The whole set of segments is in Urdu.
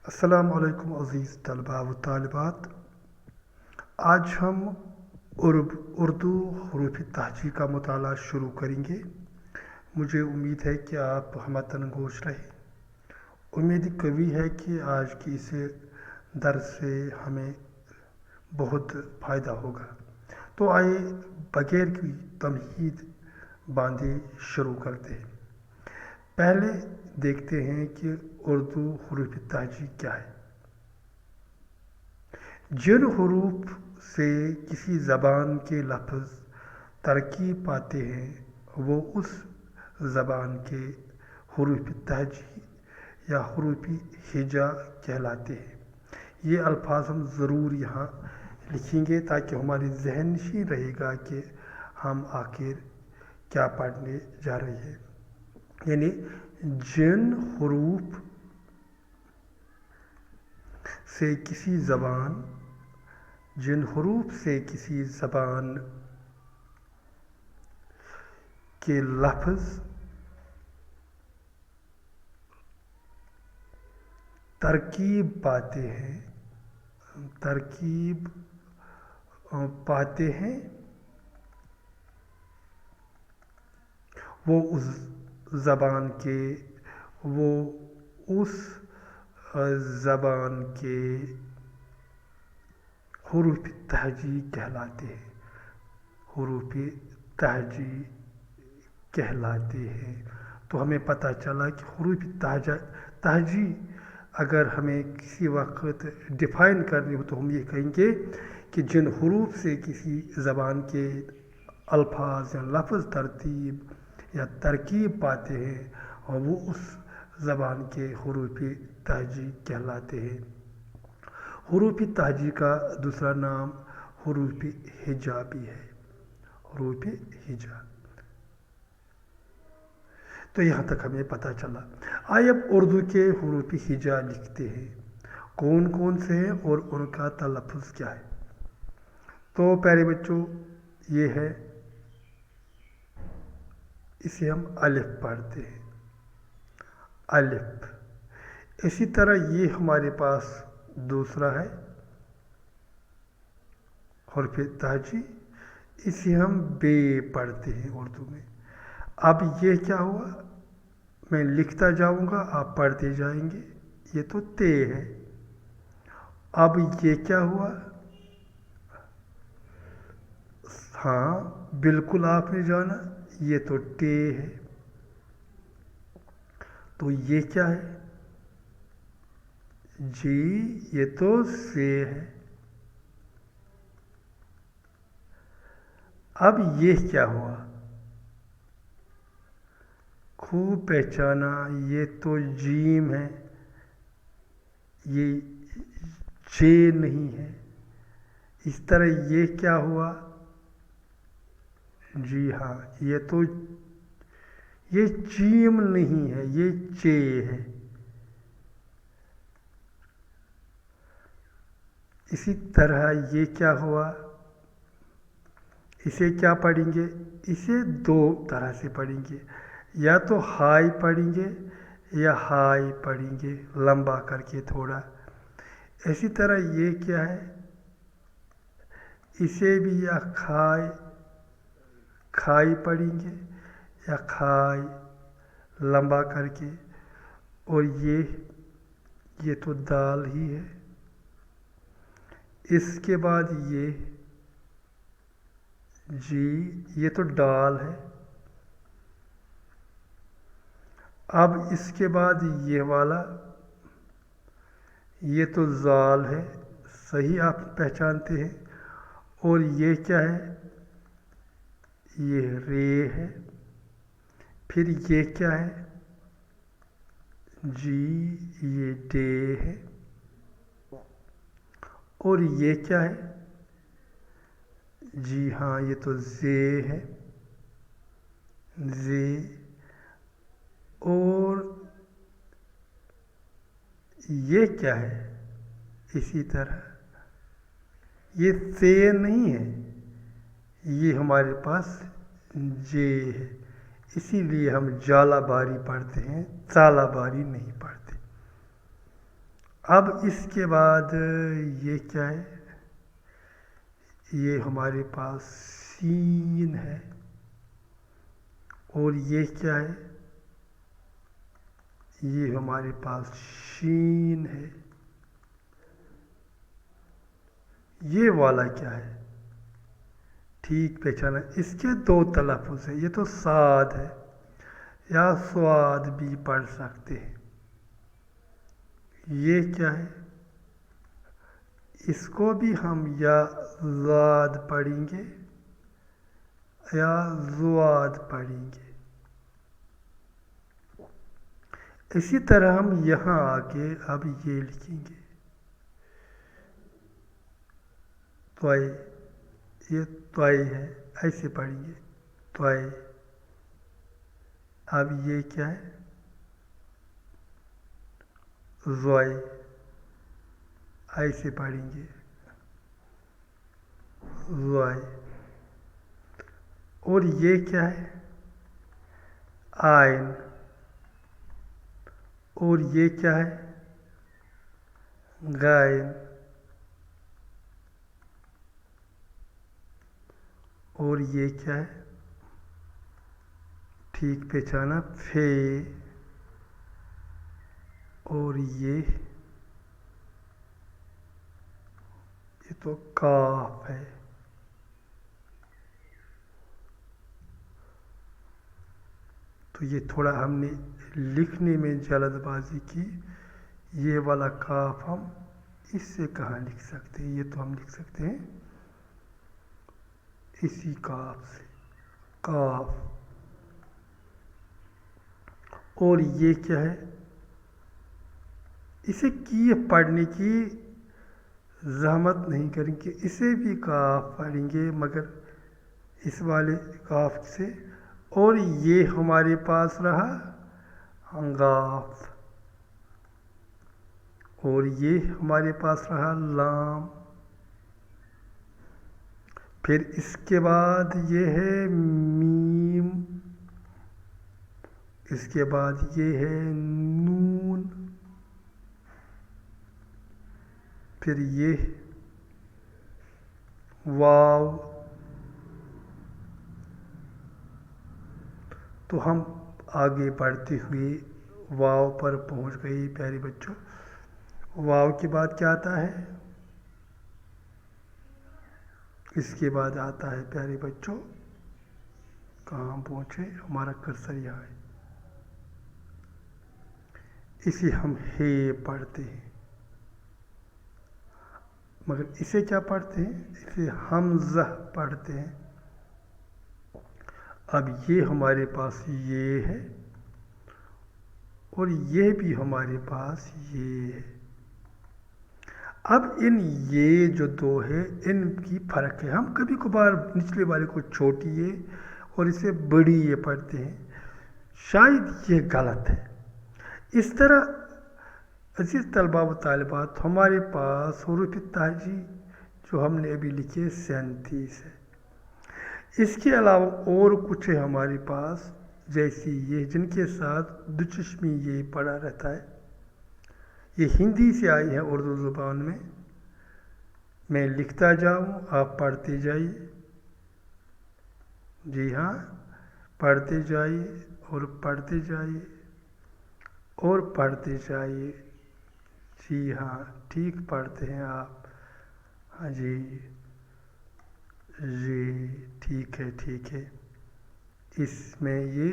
السلام علیکم عزیز طلباء و طالبات۔ آج ہم اردو حروف تہجی کا مطالعہ شروع کریں گے۔ مجھے امید ہے کہ آپ ہمتن گوش رہے۔ امید قوی ہے کہ آج کی اس درس سے ہمیں بہت فائدہ ہوگا۔ تو آئیے بغیر کی تمہید باندھے شروع کرتے ہیں۔ پہلے دیکھتے ہیں کہ اردو حروف تہجی کیا ہے۔ جن حروف سے کسی زبان کے لفظ ترکیب پاتے ہیں وہ اس زبان کے حروف تہجی یا حروف ہجا کہلاتے ہیں۔ یہ الفاظ ہم ضرور یہاں لکھیں گے تاکہ ہماری ذہن نشین رہے گا کہ ہم آخر کیا پڑھنے جا رہے ہیں۔ یعنی جن حروف سے کسی زبان کے لفظ ترکیب پاتے ہیں وہ اس زبان کے حروف تہجی کہلاتے ہیں۔ حروف تہجی تو ہمیں پتہ چلا کہ حروف تہجی اگر ہمیں کسی وقت ڈیفائن کرنی ہو تو ہم یہ کہیں گے کہ جن حروف سے کسی زبان کے الفاظ یا لفظ ترتیب یا ترکیب پاتے ہیں اور وہ اس زبان کے حروف تہجی کہلاتے ہیں۔ حروف تہجی کا دوسرا نام حروف ہجا بھی ہے۔ حروف ہجا تو یہاں تک ہمیں پتہ چلا۔ آئیے اب اردو کے حروف ہجا لکھتے ہیں۔ کون کون سے ہیں اور ان کا تلفظ کیا ہے؟ تو پیارے بچوں یہ ہے، اسے ہم الف پڑھتے ہیں، الف۔ اسی طرح یہ ہمارے پاس دوسرا ہے حرف تہجی، اسے ہم بے پڑھتے ہیں اردو میں۔ اب یہ کیا ہوا؟ میں لکھتا جاؤں گا، آپ پڑھتے جائیں گے۔ یہ تو تے ہے۔ اب یہ کیا ہوا؟ ہاں بالکل آپ نے جانا، یہ تو ٹے ہے۔ تو یہ کیا ہے؟ جی یہ تو سے ہے۔ اب یہ کیا ہوا؟ خوب پہچانا، یہ تو جیم ہے، یہ جے نہیں ہے۔ اس طرح یہ کیا ہوا؟ جی ہاں یہ جیم نہیں ہے، یہ چے ہے۔ اسی طرح یہ کیا ہوا؟ اسے کیا پڑھیں گے؟ اسے دو طرح سے پڑھیں گے، یا تو ہائی پڑھیں گے یا ہائی پڑھیں گے لمبا کر کے تھوڑا۔ اسی طرح یہ کیا ہے؟ اسے بھی یا کھائی پڑھیں گے یا کھائی لمبا کر کے۔ اور یہ تو دال ہی ہے۔ اس کے بعد یہ جی یہ تو ڈال ہے۔ اب اس کے بعد یہ والا، یہ تو زال ہے، صحیح آپ پہچانتے ہیں۔ اور یہ کیا ہے؟ یہ رے ہے۔ پھر یہ کیا ہے؟ جی یہ ڈے ہے۔ اور یہ کیا ہے؟ جی ہاں یہ تو زے ہے، زے۔ اور یہ کیا ہے؟ اسی طرح یہ سے نہیں ہے، یہ ہمارے پاس جے ہے، اسی لیے ہم جالا باری پڑھتے ہیں، ژالہ باری نہیں پڑھتے۔ اب اس کے بعد یہ کیا ہے؟ یہ ہمارے پاس سین ہے، اور یہ کیا ہے؟ یہ ہمارے پاس شین ہے۔ یہ والا کیا ہے؟ ٹھیک پہچانا، اس کے دو تلفظ ہیں، یہ تو صاد ہے یا سواد بھی پڑھ سکتے ہیں۔ یہ کیا ہے؟ اس کو بھی ہم یا زاد پڑھیں گے یا زواد پڑھیں گے۔ اسی طرح ہم یہاں آگے اب یہ لکھیں گے توئے، یہ توئے ہے، ایسے پڑھیں گے توئے۔ اب یہ کیا ہے؟ زوئے، ایسے پڑھیں گے زوئے۔ اور یہ کیا ہے؟ آئین۔ اور یہ کیا ہے؟ غائن۔ اور یہ کیا ہے؟ ٹھیک پہچانا، فے۔ اور یہ تو کاف ہے۔ تو یہ تھوڑا ہم نے لکھنے میں جلد بازی کی، یہ والا کاف ہم اس سے کہاں لکھ سکتے ہیں؟ یہ تو ہم لکھ سکتے ہیں اسی کاف سے، کاف۔ اور یہ کیا ہے؟ اسے کی پڑھنے کی زحمت نہیں کریں گے، اسے بھی کاف پڑھیں گے مگر اس والے کاف سے۔ اور یہ ہمارے پاس رہا غاف، اور یہ ہمارے پاس رہا لام۔ پھر اس کے بعد یہ ہے میم، اس کے بعد یہ ہے نون، پھر یہ واو۔ تو ہم آگے بڑھتے ہوئے واو پر پہنچ گئے پیارے بچوں۔ واو کے بعد کیا آتا ہے؟ اس کے بعد آتا ہے پیارے بچوں، کہاں پہنچے؟ ہمارا کرسر یہاں ہے، اسے ہم ہے پڑھتے ہیں، مگر اسے کیا پڑھتے ہیں؟ اسے حمزہ پڑھتے ہیں۔ اب یہ ہمارے پاس یہ ہے، اور یہ بھی ہمارے پاس یہ ہے۔ اب ان یہ جو دو ہے ان کی فرق ہے، ہم کبھی کبھار نچلے والے کو چھوٹی یہ اور اسے بڑی یہ پڑھتے ہیں، شاید یہ غلط ہے۔ اس طرح عزیز طلباء و طالبات، ہمارے پاس حروف تہجی جو ہم نے ابھی لکھے 37 ہے۔ اس کے علاوہ اور کچھ ہے ہمارے پاس، جیسی یہ جن کے ساتھ دوچشمی یہ پڑا رہتا ہے۔ یہ ہندی سے آئی ہے اردو زبان میں لکھتا جاؤں، آپ پڑھتے جائیے۔ جی ہاں، پڑھتے جائیے اور پڑھتے جائیے اور پڑھتے جائیے۔ جی ہاں، ٹھیک پڑھتے ہیں آپ، ہاں جی جی، ٹھیک ہے ٹھیک ہے۔ اس میں یہ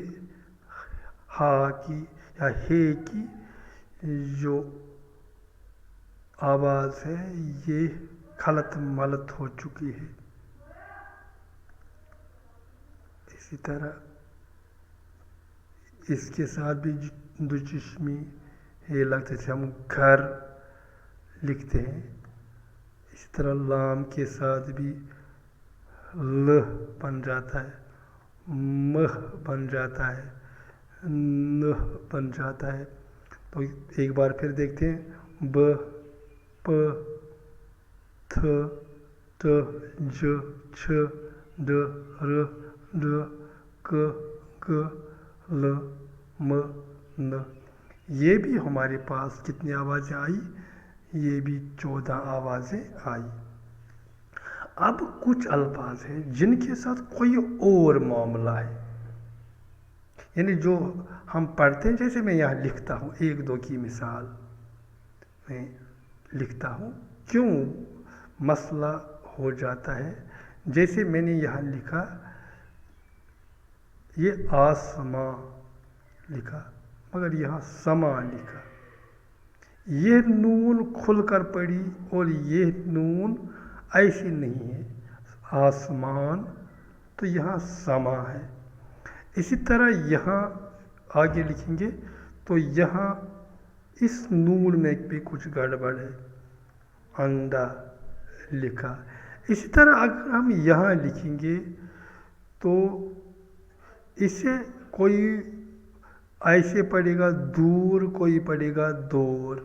ہا کی یا ہے کی جو آواز ہے یہ خلط ملط ہو چکی ہے۔ اسی طرح اس کے ساتھ بھی دوچشمی یہ لگتا ہے، ہم گھر لکھتے ہیں۔ اسی طرح لام کے ساتھ بھی ل بن جاتا ہے، مہ بن جاتا ہے، نہ بن جاتا ہے۔ تو ایک بار پھر دیکھتے ہیں، ب، پ، تھ، ت، ج، چ، ڈ، ر، ڈ، ک، گ، ل، م، ن۔ یہ بھی ہمارے پاس کتنی آوازیں آئی؟ یہ بھی 14 آوازیں آئی۔ اب کچھ الفاظ ہیں جن کے ساتھ کوئی اور معاملہ ہے، یعنی جو ہم پڑھتے ہیں، جیسے میں یہاں لکھتا ہوں 1 2 کی مثال میں لکھتا ہوں، کیوں مسئلہ ہو جاتا ہے۔ جیسے میں نے یہاں لکھا، یہ آسماں لکھا مگر یہاں سما لکھا، یہ نون کھل کر پڑی اور یہ نون ایسی نہیں ہے، آسمان تو یہاں سما ہے۔ اسی طرح یہاں آگے لکھیں گے تو یہاں اس نون میں بھی کچھ گڑبڑ ہے، انڈا لکھا۔ اسی طرح اگر ہم یہاں لکھیں گے تو اسے کوئی ایسے پڑھے گا دور، کوئی پڑھے گا دور۔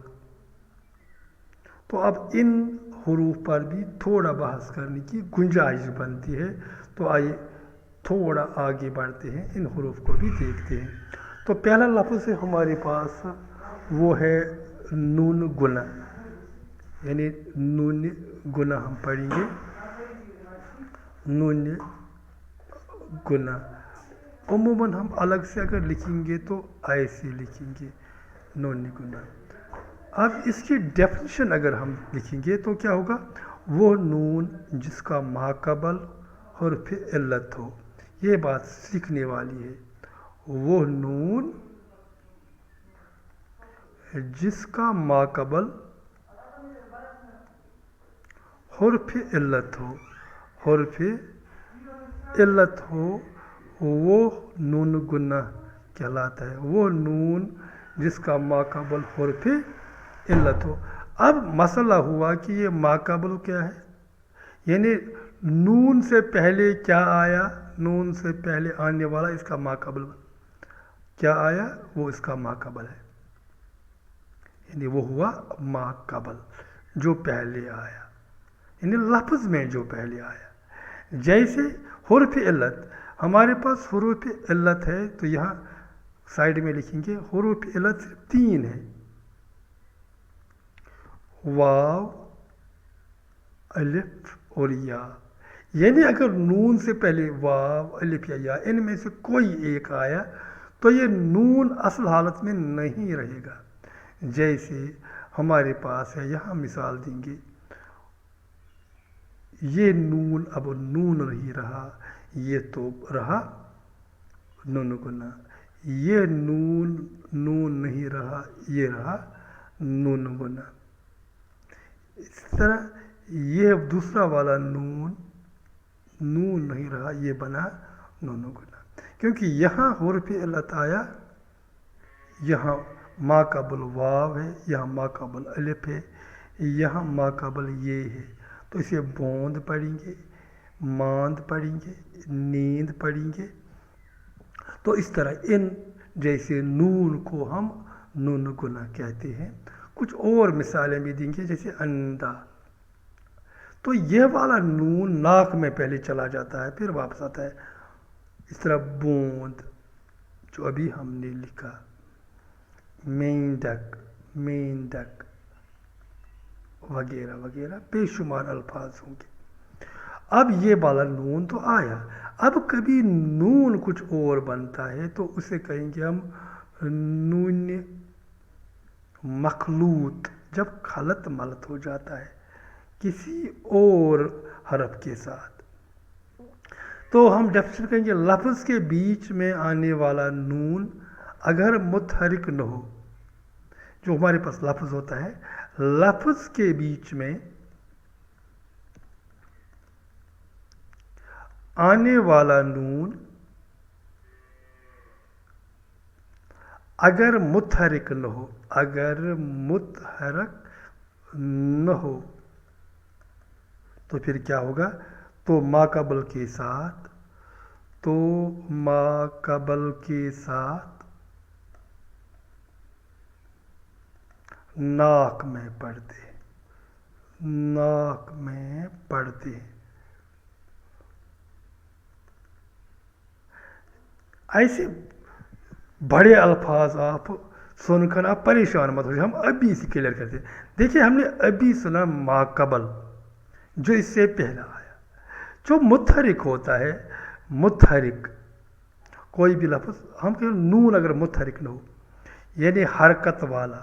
تو اب ان حروف پر بھی تھوڑا بحث کرنے کی گنجائش بنتی ہے، تو آئیے تھوڑا آگے بڑھتے ہیں، ان حروف کو بھی دیکھتے ہیں۔ تو پہلا لفظ ہے ہمارے پاس، وہ ہے نون گنا، یعنی نون گنا ہم پڑھیں گے، نون گنا۔ عموماً ہم الگ سے اگر لکھیں گے تو ایسے لکھیں گے، نون گنا۔ اب اس کی ڈیفینیشن اگر ہم لکھیں گے تو کیا ہوگا، وہ نون جس کا ماقبل حرف علت ہو۔ یہ بات سیکھنے والی ہے، وہ نون جس کا ماقبل حرف علت ہو، حرف علت ہو، وہ نون گنا کہلاتا ہے، وہ نون جس کا ماقبل حرف علت ہو۔ اب مسئلہ ہوا کہ یہ ماقبل کیا ہے، یعنی نون سے پہلے کیا آیا، نون سے پہلے آنے والا اس کا ماقبل کیا آیا، وہ اس کا ماقبل ہے، یعنی وہ ہوا ماقبل جو پہلے آیا، یعنی لفظ میں جو پہلے آیا۔ جیسے حرف علت، ہمارے پاس حروف علت ہے تو یہاں سائڈ میں لکھیں گے، حروف علت صرف 3 ہے، واو، الف اور یا۔ یعنی اگر نون سے پہلے واو، الف یا ان میں سے کوئی ایک آیا تو یہ نون اصل حالت میں نہیں رہے گا۔ جیسے ہمارے پاس ہے، یہاں مثال دیں گے، یہ نون اب نون نہیں رہا، یہ تو رہا نون گنا، یہ نون نون نہیں رہا، یہ رہا نون گنا۔ اس طرح یہ دوسرا والا نون نون نہیں رہا، یہ بنا نون گنا، کیونکہ یہاں حرف علت آیا، یہاں ماقبل واو ہے، یہاں ماقبل الف ہے، یہاں ماقبل یہ ہے، تو اسے بوند پڑھیں گے، ماند پڑھیں گے، نیند پڑھیں گے۔ تو اس طرح ان جیسے نون کو ہم نون گنا کہتے ہیں۔ کچھ اور مثالیں بھی دیں گے، جیسے انڈا، تو یہ والا نون ناک میں پہلے چلا جاتا ہے پھر واپس آتا ہے۔ اس طرح بوند جو ابھی ہم نے لکھا، مینڈک، مینڈک وغیرہ وغیرہ بے شمار الفاظ ہوں گے۔ اب یہ والا نون تو آیا، اب کبھی نون کچھ اور بنتا ہے تو اسے کہیں گے ہم نون مخلوط، جب خلط ملط ہو جاتا ہے کسی اور حرف کے ساتھ، تو ہم ڈیفینیشن کہیں گے، لفظ کے بیچ میں آنے والا نون اگر متحرک نہ ہو، جو ہمارے پاس لفظ ہوتا ہے، لفظ کے بیچ میں آنے والا نون اگر متحرک نہ ہو، اگر متحرک نہ ہو تو پھر کیا ہوگا، تو ماقبل کے ساتھ، تو ماقبل کے ساتھ ناک میں پڑھتے، ناک میں پڑھتے۔ ایسے بڑے الفاظ آپ سن کر آپ پریشان مت ہو جائے، ہم ابھی اسے کلیئر کرتے ہیں۔ دیکھیے ہم نے ابھی سنا ماقبل جو اس سے پہلا آیا، جو متحرک ہوتا ہے، متحرک کوئی بھی لفظ ہم کہ نون اگر متحرک نہ ہو یعنی حرکت والا،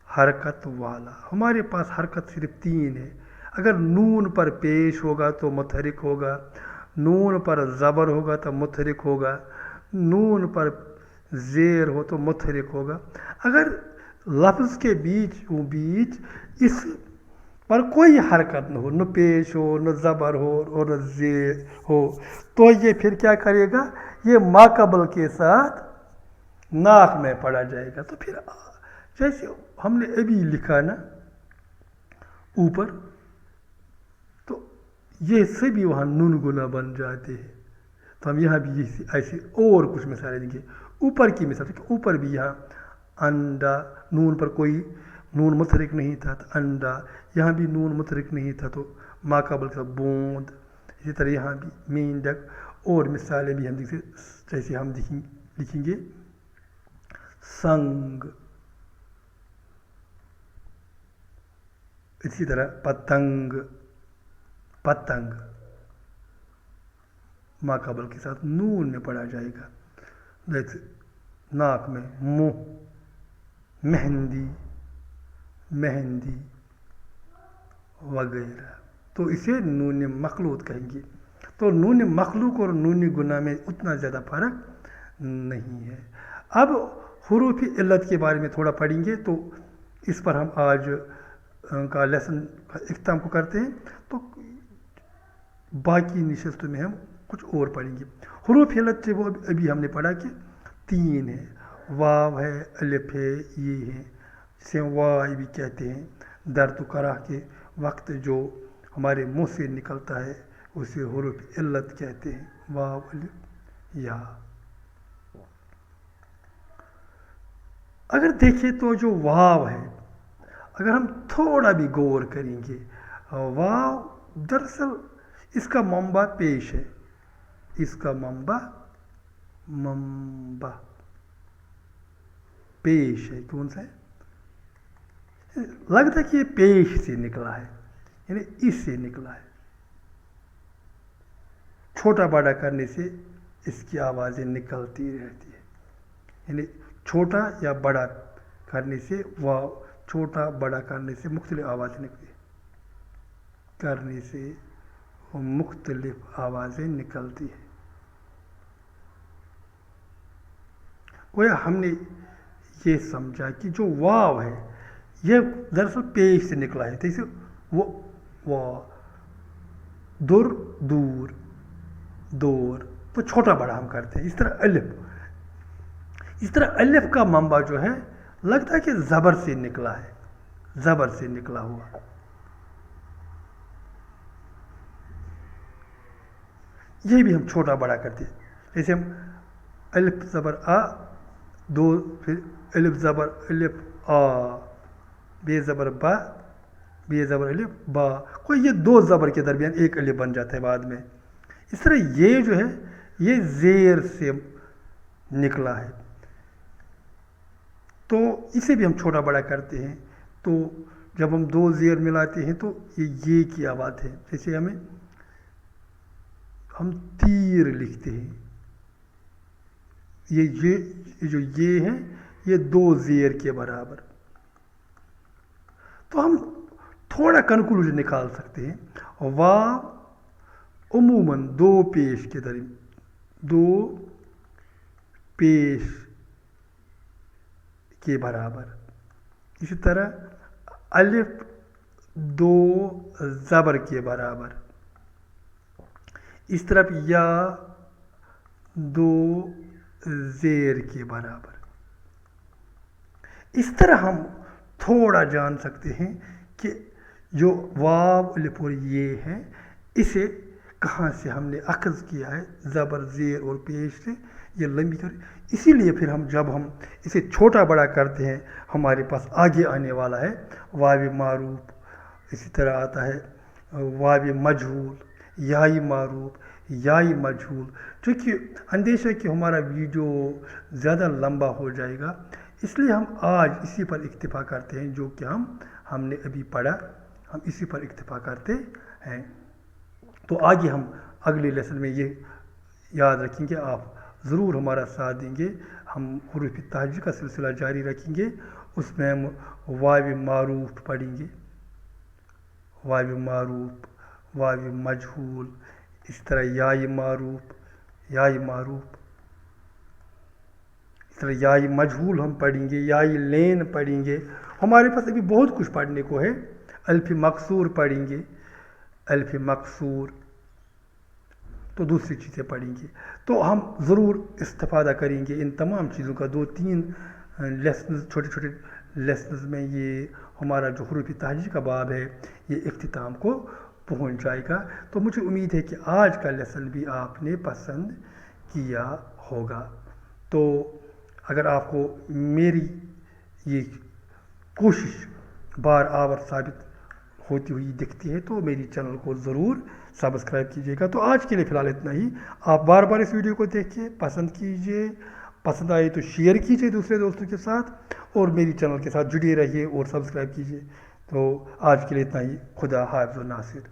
حرکت والا، ہمارے پاس حرکت صرف تین ہے، اگر نون پر پیش ہوگا تو متحرک ہوگا، نون پر زبر ہوگا تو متحرک ہوگا، نون پر زیر ہو تو متحرک ہوگا۔ اگر لفظ کے بیچ اس پر کوئی حرکت نہ ہو، نہ پیش ہو، نہ زبر ہو اور نہ زیر ہو، تو یہ پھر کیا کرے گا، یہ ماقبل کے ساتھ ناک میں پڑا جائے گا۔ تو پھر جیسے ہم نے ابھی لکھا نا اوپر، تو یہ سبھی وہاں نون گنا بن جاتے ہیں۔ تو ہم یہاں بھی ایسی اور کچھ مثالیں دیں گے۔ اوپر کی مثال، اوپر بھی یہاں انڈا، نون پر کوئی نون متحرک نہیں تھا تو انڈا، یہاں بھی نون متحرک نہیں تھا تو ماقبل کا بوند، اسی طرح یہاں بھی مینڈک، اور مثالیں بھی ہم جیسے ہم لکھیں گے سنگ، اسی طرح پتنگ، پتنگ ماقبل کے ساتھ نون میں پڑھا جائے گا، جیسے ناک میں منہ، مہندی، مہندی وغیرہ، تو اسے نون مخلوط کہیں گے۔ تو نون مخلوق اور نون گناہ میں اتنا زیادہ فرق نہیں ہے۔ اب حروف علت کے بارے میں تھوڑا پڑھیں گے، تو اس پر ہم آج کا لیسن کا اختتام کو کرتے ہیں، تو باقی نشستوں میں ہم کچھ اور پڑھیں گے۔ حروف علت سے وہ ابھی ہم نے پڑھا کہ تین ہے، واو ہے، الف ہے، یہ ہے، جسے وائی بھی کہتے ہیں۔ درد و کراہ کے وقت جو ہمارے منہ سے نکلتا ہے اسے حروف علت کہتے ہیں، واو، الف، یا۔ اگر دیکھیں تو جو واو ہے، اگر ہم تھوڑا بھی غور کریں گے، واو دراصل اس کا منبع پیش ہے، اس کا منبع پیش ہے۔ کون سا ہے؟ لگتا ہے کہ یہ پیش سے نکلا ہے، یعنی اس سے نکلا ہے۔ چھوٹا بڑا کرنے سے اس کی آوازیں نکلتی رہتی ہے، یعنی چھوٹا یا بڑا کرنے سے واو، چھوٹا بڑا کرنے سے مختلف آوازیں نکلتی کرنے سے مختلف آوازیں نکلتی ہے۔ گویا ہم نے یہ سمجھا کہ جو واو ہے یہ دراصل پیش سے نکلا ہے، جیسے وہ در، دور، دور، تو چھوٹا بڑا ہم کرتے ہیں۔ اس طرح الف کا منبع جو ہے لگتا ہے کہ زبر سے نکلا ہے، زبر سے نکلا ہوا۔ یہ بھی ہم چھوٹا بڑا کرتے ہیں، جیسے ہم الف زبر آ، دو، پھر الف زبر الف آ، بے زبر با، بے زبر الف با، کوئی یہ دو زبر کے درمیان ایک الف بن جاتا ہے بعد میں۔ اس طرح یہ جو ہے یہ زیر سے نکلا ہے، تو اسے بھی ہم چھوٹا بڑا کرتے ہیں۔ تو جب ہم دو زیر ملاتے ہیں تو یہ کی آواز ہے، جیسے ہم تیر لکھتے ہیں، یہ جو یہ ہے یہ دو زیر کے برابر۔ تو ہم تھوڑا کنکلوژن نکال سکتے ہیں، واو عموماً دو پیش کے درمیان، دو پیش کے برابر، اسی طرح الف دو زبر کے برابر، اس طرف یا دو زیر کے برابر۔ اس طرح ہم تھوڑا جان سکتے ہیں کہ جو واو، الف اور یہ ہے اسے کہاں سے ہم نے اخذ کیا ہے، زبر، زیر اور پیش سے، یہ لمبی کر۔ اسی لیے پھر جب ہم اسے چھوٹا بڑا کرتے ہیں ہمارے پاس آگے آنے والا ہے واو معروف، اسی طرح آتا ہے واو مجہول، یائی معروف، یائی مجہول۔ چونکہ اندیشہ کہ ہمارا ویڈیو زیادہ لمبا ہو جائے گا، اس لیے ہم آج اسی پر اکتفا کرتے ہیں، جو کہ ہم نے ابھی پڑھا، ہم اسی پر اکتفا کرتے ہیں۔ تو آگے ہم اگلے لیسن میں یہ یاد رکھیں گے، آپ ضرور ہمارا ساتھ دیں گے، ہم حروف تہجی کا سلسلہ جاری رکھیں گے، اس میں ہم واو معروف پڑھیں گے، واو معروف، واو مجہول، اس طرح یائے معروف، یائے معروف، اس طرح یائے مجہول ہم پڑھیں گے، یائے لین پڑھیں گے۔ ہمارے پاس ابھی بہت کچھ پڑھنے کو ہے۔ الف مقصور پڑھیں گے، الف مقصور، تو دوسری چیزیں پڑھیں گے۔ تو ہم ضرور استفادہ کریں گے ان تمام چیزوں کا، 2-3 لیسنز، چھوٹے چھوٹے لیسنز میں یہ ہمارا جو حروف تہجی کا باب ہے یہ اختتام کو پہنچ جائے گا۔ تو مجھے امید ہے کہ آج کا لیسن بھی آپ نے پسند کیا ہوگا۔ تو اگر آپ کو میری یہ کوشش بار آور ثابت ہوتی ہوئی دکھتی ہے تو میری چینل کو ضرور سبسکرائب کیجیے گا۔ تو آج کے لیے فی الحال اتنا ہی۔ آپ بار بار اس ویڈیو کو دیکھیے، پسند کیجیے، پسند آئے تو شیئر کیجیے دوسرے دوستوں کے ساتھ، اور میری چینل کے ساتھ جڑے رہیے اور سبسکرائب کیجیے۔ تو آج کے لیے اتنا ہی۔ خدا حافظ و ناصر۔